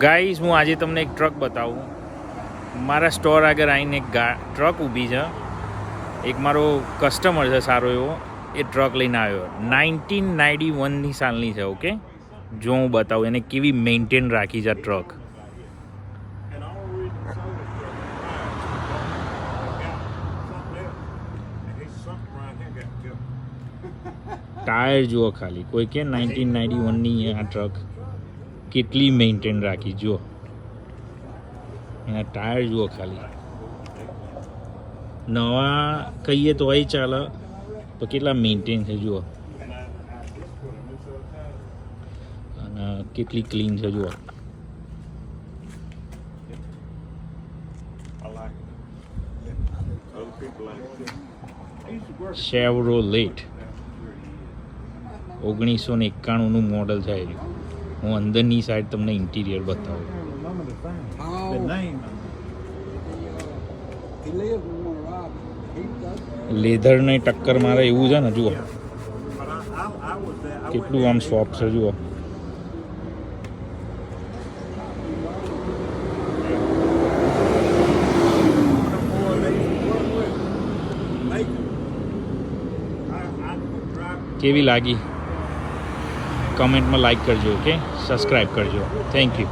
Guys હું આજે તમને એક ટ્રક બતાવું. મારા સ્ટોર આગળ આવીને એક ટ્રક ઊભી છે. એક મારો કસ્ટમર છે સારો એવો, એ ટ્રક લઈને આવ્યો. 1991ની સાલની છે. ઓકે, જો હું બતાવું એને કેવી મેન્ટેન રાખી છે ટ્રક. ટાયર જુઓ ખાલી, કોઈ કે 1991ની આ ટ્રક કેટલી મેન્ટેન રાખી. જુઓ એના ટાયર જુઓ ખાલી, નવા કહીએ તો એ ચાલે, તો કેટલા મેન્ટેન છે જુઓ, અને કેટલી ક્લીન છે જુઓ. શેવરોલેટ 1991નું મોડલ છે. હું અંદરની સાઈડ તમને ઇન્ટિરિયર બતાવું. લેધરને ટક્કર મારે એવું છે ને, જુઓ કેટલું આમ સોફ્ટ છે જુઓ. કેવી લાગી કમેન્ટમાં લાઈક કરજો. ઓકે, સબસ્ક્રાઈબ કરજો. Thank you.